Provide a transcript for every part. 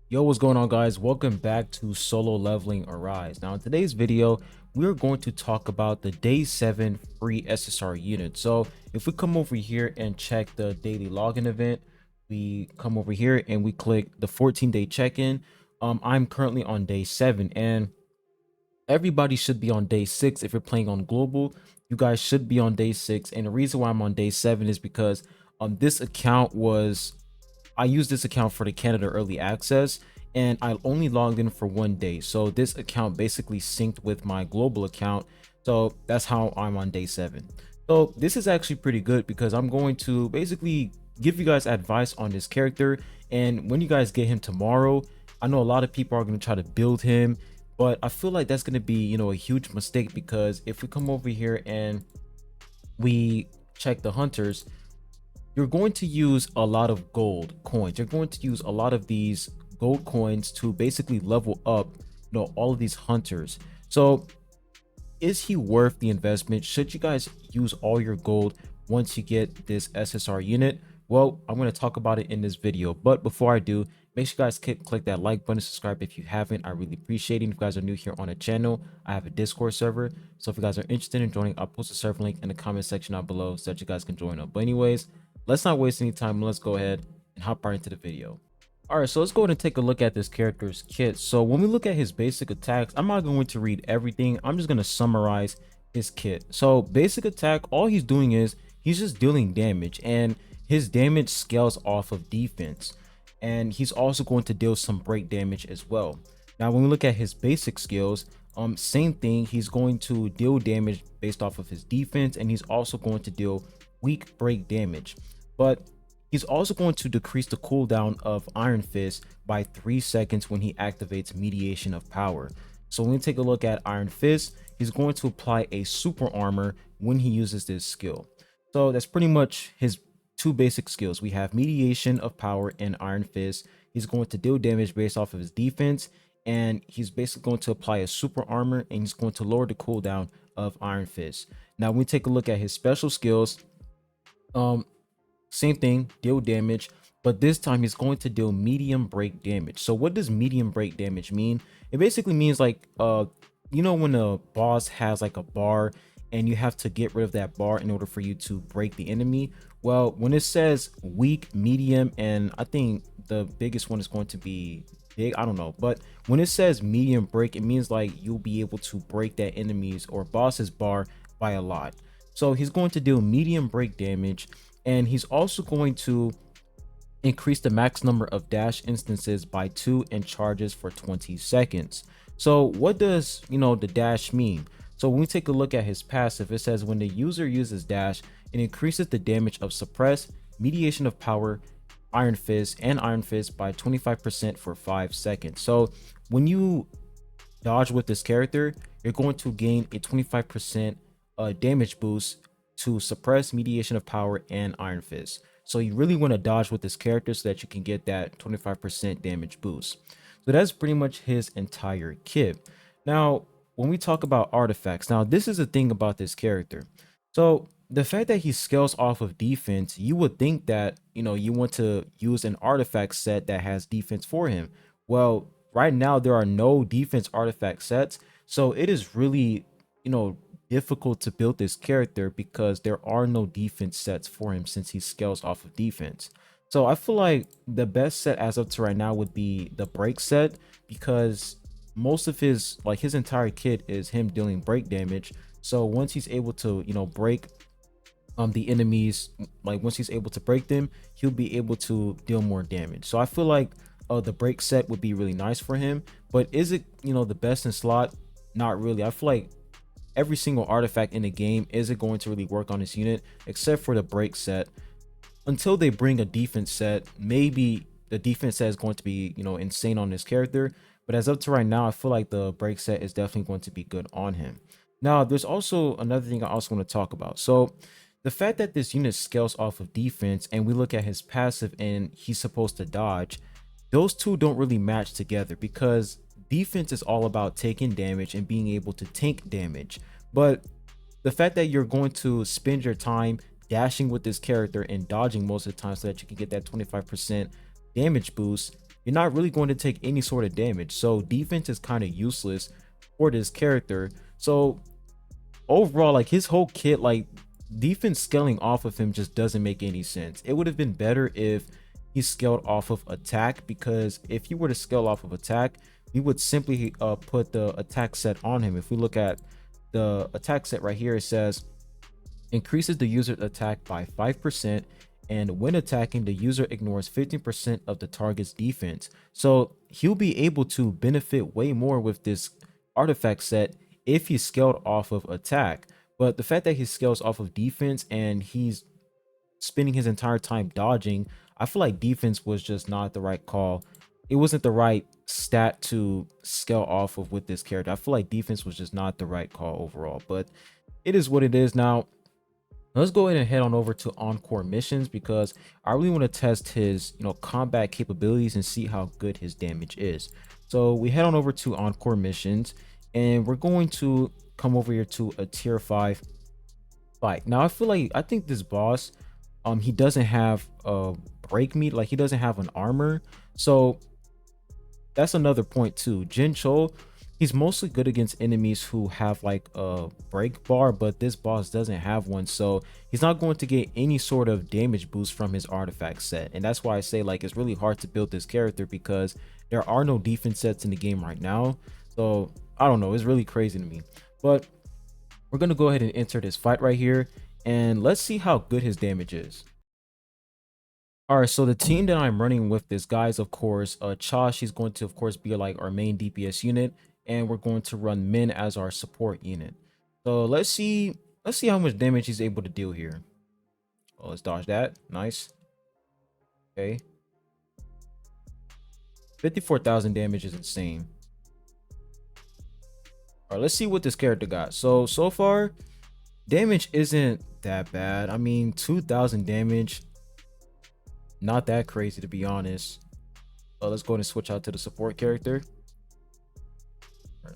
Yo, what's going on, guys? Welcome back to Solo Leveling Arise. Now in today's video, we're going to talk about the day 7 free SSR unit. So if we come over here and check the daily login event, we come over here and we click the 14-day check-in. I'm currently on day 7, and everybody should be on day 6. If you're playing on global, you guys should be on day 6. And the reason why I'm on day 7 is because this account was I used this account for the Canada early access, and I only logged in for 1 day. So this account basically synced with my global account. So that's how I'm on day 7. So this is actually pretty good because I'm going to basically give you guys advice on this character. And when you guys get him tomorrow, I know a lot of people are going to try to build him, but I feel like that's going to be, a huge mistake, because if we come over here and we check the hunters, you're going to use a lot of gold coins. You're going to use a lot of these gold coins to basically level up, all of these hunters. So is he worth the investment? Should you guys use all your gold once you get this SSR unit? Well, I'm going to talk about it in this video, but before I do, make sure you guys click that like button, subscribe if you haven't. I really appreciate it. If you guys are new here on the channel, I have a Discord server, so if you guys are interested in joining, I'll post a server link in the comment section down below so that you guys can join up. But anyways, let's not waste any time. Let's go ahead and hop right into the video. All right, so let's go ahead and take a look at this character's kit. So when we look at his basic attacks, I'm not going to read everything. I'm just going to summarize his kit. So basic attack, all he's doing is he's just dealing damage, and his damage scales off of defense. And he's also going to deal some break damage as well. Now, when we look at his basic skills, same thing. He's going to deal damage based off of his defense, and he's also going to deal weak break damage. But he's also going to decrease the cooldown of Iron Fist by 3 seconds when he activates Mediation of Power. So when we take a look at Iron Fist, he's going to apply a super armor when he uses this skill. So that's pretty much his two basic skills. We have Mediation of Power and Iron Fist. He's going to deal damage based off of his defense, and he's basically going to apply a super armor, and he's going to lower the cooldown of Iron Fist. Now when we take a look at his special skills, same thing, deal damage, but this time he's going to deal medium break damage. So what does medium break damage mean? It basically means like when a boss has like a bar and you have to get rid of that bar in order for you to break the enemy. Well, when it says weak, medium, and I think the biggest one is going to be big, I don't know, but when it says medium break, it means like you'll be able to break that enemy's or boss's bar by a lot. So he's going to deal medium break damage, and he's also going to increase the max number of dash instances by 2 and charges for 20 seconds. So what does the dash mean? So when we take a look at his passive, it says when the user uses dash, it increases the damage of suppress, mediation of power, Iron Fist, and Iron Fist by 25% for 5 seconds. So when you dodge with this character, you're going to gain a 25% damage boost to suppress, mediation of power, and Iron Fist. So you really want to dodge with this character so that you can get that 25% damage boost. So that's pretty much his entire kit. Now, when we talk about artifacts, now this is the thing about this character. So the fact that he scales off of defense, you would think that you want to use an artifact set that has defense for him. Well, right now there are no defense artifact sets, so it is really difficult to build this character because there are no defense sets for him since he scales off of defense. So I feel like the best set as of to right now would be the break set, because most of his entire kit is him dealing break damage. So once he's able to break the enemies, like once he's able to break them, he'll be able to deal more damage. So I feel like the break set would be really nice for him. But is it the best in slot? Not really. I feel like every single artifact in the game isn't going to really work on this unit except for the break set. Until they bring a defense set, maybe the defense set is going to be insane on this character, but as up to right now, I feel like the break set is definitely going to be good on him. Now there's also another thing I also want to talk about. So the fact that this unit scales off of defense, and we look at his passive and he's supposed to dodge, those two don't really match together, because defense is all about taking damage and being able to tank damage. But the fact that you're going to spend your time dashing with this character and dodging most of the time so that you can get that 25% damage boost, you're not really going to take any sort of damage. So defense is kind of useless for this character. So overall, like his whole kit, like defense scaling off of him just doesn't make any sense. It would have been better if he scaled off of attack, because if you were to scale off of attack, you would simply put the attack set on him. If we look at the attack set right here, it says increases the user's attack by 5%, and when attacking, the user ignores 15% of the target's defense. So he'll be able to benefit way more with this artifact set if he scaled off of attack. But the fact that he scales off of defense and he's spending his entire time dodging, I feel like defense was just not the right call. It wasn't the right stat to scale off of with this character. I feel like defense was just not the right call overall, but it is what it is. Now let's go ahead and head on over to Encore missions, because I really want to test his, combat capabilities and see how good his damage is. So we head on over to Encore missions, and we're going to come over here to a tier 5 fight. Now I think this boss, he doesn't have a break meat, like he doesn't have an armor. So that's another point too. Jinchul, he's mostly good against enemies who have like a break bar, but this boss doesn't have one, so he's not going to get any sort of damage boost from his artifact set. And that's why I say, like, it's really hard to build this character, because there are no defense sets in the game right now. So I don't know, it's really crazy to me. But we're going to go ahead and enter this fight right here, and let's see how good his damage is. All right, so the team that I'm running with this guy is, of course, Cha. She's going to, of course, be like our main DPS unit, and we're going to run Min as our support unit. So let's see how much damage he's able to deal here. Oh, let's dodge that. Nice. Okay. 54,000 damage is insane. All right, let's see what this character got. So far, damage isn't that bad. I mean, 2,000 damage. Not that crazy, to be honest. Let's go ahead and switch out to the support character. Right.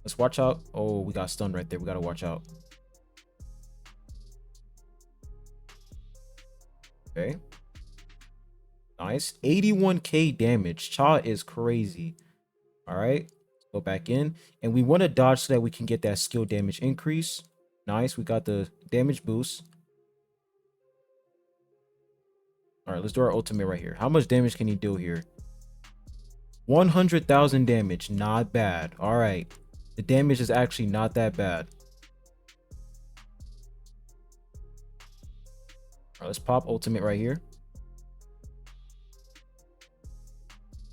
Let's watch out. Oh, we got stunned right there. We got to watch out. Okay. Nice. 81k damage. Cha is crazy. All right. Let's go back in. And we want to dodge so that we can get that skill damage increase. Nice. We got the damage boost. All right, let's do our ultimate right here. How much damage can he do here? 100,000 damage. Not bad. All right. The damage is actually not that bad. All right, let's pop ultimate right here.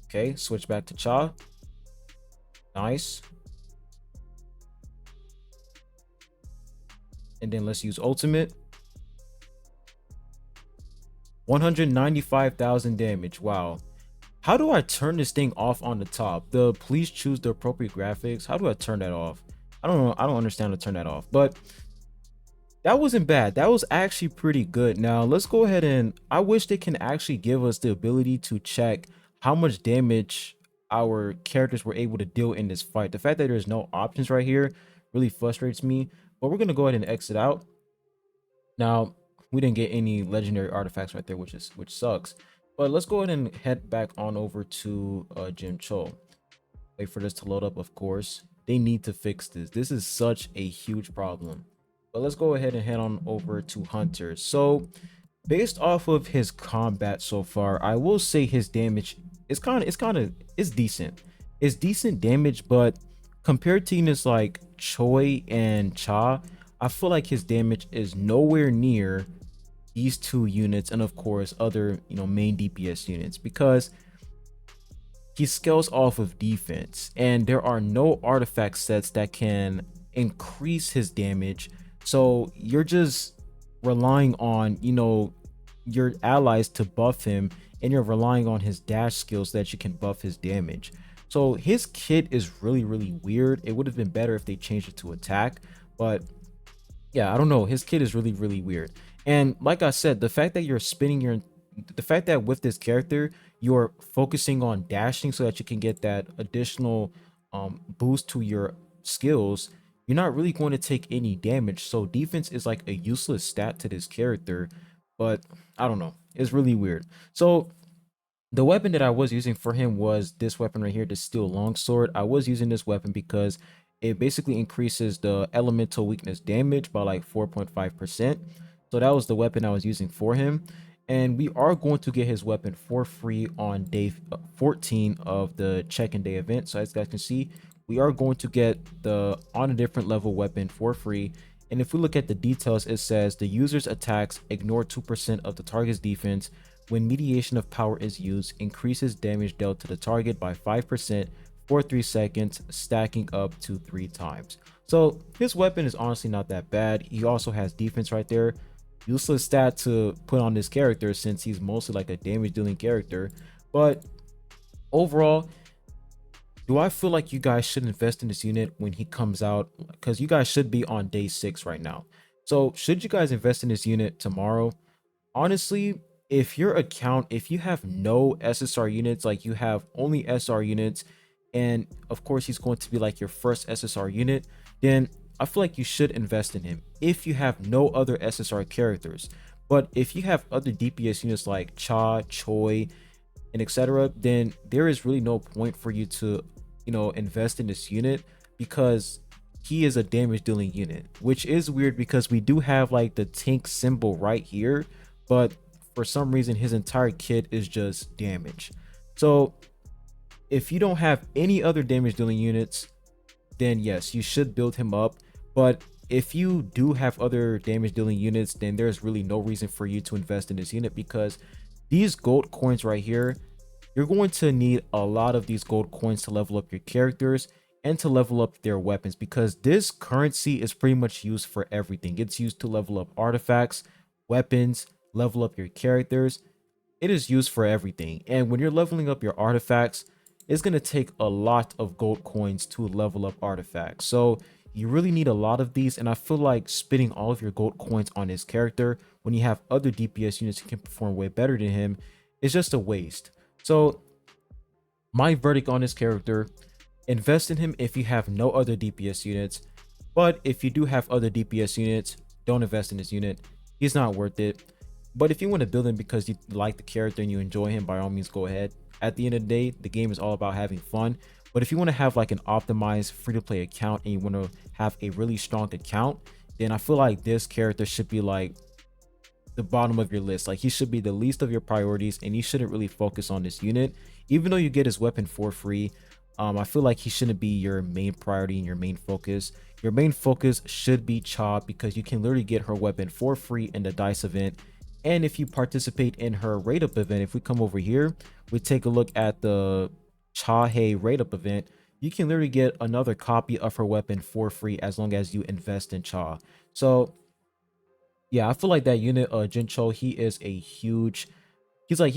Okay, switch back to Cha. Nice. And then let's use ultimate. 195,000 damage. Wow. How do I turn this thing off on the top? The please choose the appropriate graphics. How do I turn that off? I don't know. I don't understand how to turn that off, but that wasn't bad. That was actually pretty good. Now let's go ahead and I wish they can actually give us the ability to check how much damage our characters were able to deal in this fight. The fact that there's no options right here really frustrates me, but we're going to go ahead and exit out. Now, we didn't get any legendary artifacts right there, which sucks. But let's go ahead and head back on over to Jinchul. Wait for this to load up, of course. They need to fix this. This is such a huge problem. But let's go ahead and head on over to Hunter. So, based off of his combat so far, I will say his damage is it's decent. It's decent damage, but compared to units like Choi and Cha, I feel like his damage is nowhere near these two units, and of course other main DPS units, because he scales off of defense and there are no artifact sets that can increase his damage. So you're just relying on your allies to buff him, and you're relying on his dash skills so that you can buff his damage. So his kit is really weird. It would have been better if they changed it to attack, but yeah, I don't know. His kit is really weird. And like I said, the fact that the fact that with this character, you're focusing on dashing so that you can get that additional boost to your skills, you're not really going to take any damage. So defense is like a useless stat to this character, but I don't know. It's really weird. So The weapon that I was using for him was this weapon right here, the steel longsword. I was using this weapon because it basically increases the elemental weakness damage by like 4.5%. So that was the weapon I was using for him. And we are going to get his weapon for free on day 14 of the check-in day event. So as you guys can see, we are going to get the on a different level weapon for free. And if we look at the details, it says the user's attacks ignore 2% of the target's defense. When mediation of power is used, increases damage dealt to the target by 5% for 3 seconds, stacking up to 3 times. So his weapon is honestly not that bad. He also has defense right there. Useless stat to put on this character since he's mostly like a damage dealing character. But overall, do I feel like you guys should invest in this unit when he comes out? Because you guys should be on day 6 right now. So should you guys invest in this unit tomorrow? Honestly, if your account, if you have no SSR units, like you have only SR units, and of course he's going to be like your first SSR unit, then I feel like you should invest in him if you have no other SSR characters. But if you have other DPS units like Cha, Choi, and etc., then there is really no point for you to, invest in this unit, because he is a damage dealing unit, which is weird because we do have like the tank symbol right here, but for some reason his entire kit is just damage. So if you don't have any other damage dealing units, then yes, you should build him up. But if you do have other damage dealing units, then there's really no reason for you to invest in this unit, because these gold coins right here, you're going to need a lot of these gold coins to level up your characters and to level up their weapons, because this currency is pretty much used for everything. It's used to level up artifacts, weapons, level up your characters. It is used for everything. And when you're leveling up your artifacts, it's going to take a lot of gold coins to level up artifacts. So you really need a lot of these, and I feel like spending all of your gold coins on his character when you have other DPS units who can perform way better than him is just a waste. So my verdict on this character: invest in him if you have no other DPS units. But if you do have other DPS units, don't invest in this unit. He's not worth it. But if you want to build him because you like the character and you enjoy him, by all means go ahead. At the end of the day, the game is all about having fun. But if you want to have like an optimized free-to-play account and you want to have a really strong account, then I feel like this character should be like the bottom of your list. Like, he should be the least of your priorities, and you shouldn't really focus on this unit. Even though you get his weapon for free, I feel like he shouldn't be your main priority and your main focus. Your main focus should be Cha, because you can literally get her weapon for free in the dice event. And if you participate in her raid up event, if we come over here, we take a look at the Cha Hei raid up event, you can literally get another copy of her weapon for free as long as you invest in Cha. So yeah, I feel like that unit, Jinchul, he's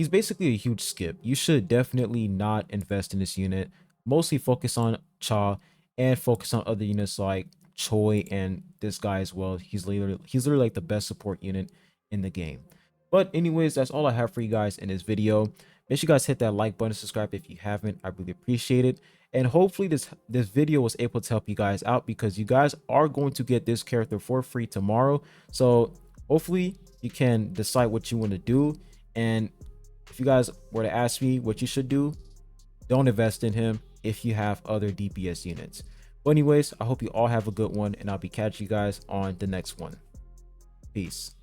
basically a huge skip. You should definitely not invest in this unit. Mostly focus on Cha and focus on other units like Choi and this guy as well. He's literally like the best support unit in the game. But anyways, that's all I have for you guys in this video. Make sure you guys hit that like button, subscribe if you haven't. I really appreciate it. And hopefully this video was able to help you guys out, because you guys are going to get this character for free tomorrow. So hopefully you can decide what you want to do. And if you guys were to ask me what you should do, don't invest in him if you have other DPS units. But anyways, I hope you all have a good one, and I'll be catching you guys on the next one. Peace.